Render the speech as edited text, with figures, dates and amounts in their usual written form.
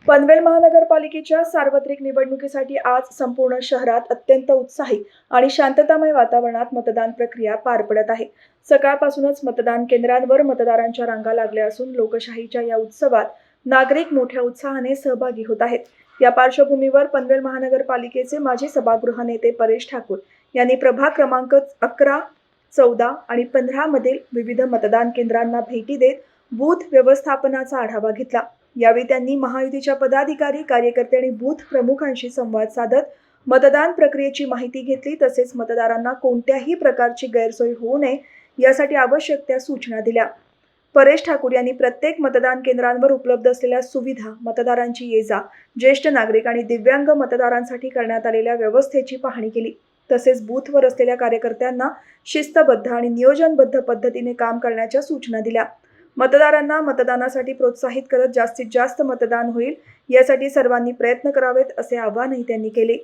पनवेल महानगरपालिकेच्या सार्वत्रिक निवडणुकीसाठी आज संपूर्ण शहरात अत्यंत उत्साही आणि शांततामय वातावरणात मतदान प्रक्रिया पार पडत आहे। सकाळपासूनच मतदान केंद्रांवर मतदारांच्या रांगा लागल्या असून लोकशाहीच्या या उत्सवात नागरिक मोठ्या उत्साहाने सहभागी होत आहेत। या पार्श्वभूमीवर पनवेल महानगरपालिकेचे माजी सभागृह नेते परेश ठाकूर यांनी प्रभाग क्रमांक 11, 14 आणि 15 मधील विविध मतदान केंद्रांना भेटी देत बूथ व्यवस्थापनाचा आढावा घेतला। यावेळी त्यांनी महायुतीच्या पदाधिकारी, कार्यकर्ते आणि बूथ प्रमुखांशी संवाद साधत मतदान प्रक्रियेची माहिती घेतली। तसेच मतदारांना कोणत्याही प्रकारची गैरसोय होऊ नये यासाठी आवश्यक त्या सूचना दिल्या। परेश ठाकूर यांनी प्रत्येक मतदान केंद्रांवर उपलब्ध असलेल्या सुविधा, मतदारांची ये-जा, ज्येष्ठ नागरिक आणि दिव्यांग मतदारांसाठी करण्यात आलेल्या व्यवस्थेची पाहणी केली। तसेच बूथवर असलेल्या कार्यकर्त्यांना शिस्तबद्ध आणि नियोजनबद्ध पद्धतीने काम करण्याच्या सूचना दिल्या। मतदारांना मतदानासाठी प्रोत्साहित करत जास्तीत जास्त मतदान होईल यासाठी सर्वांनी प्रयत्न करावेत असे आवाहनही त्यांनी केले।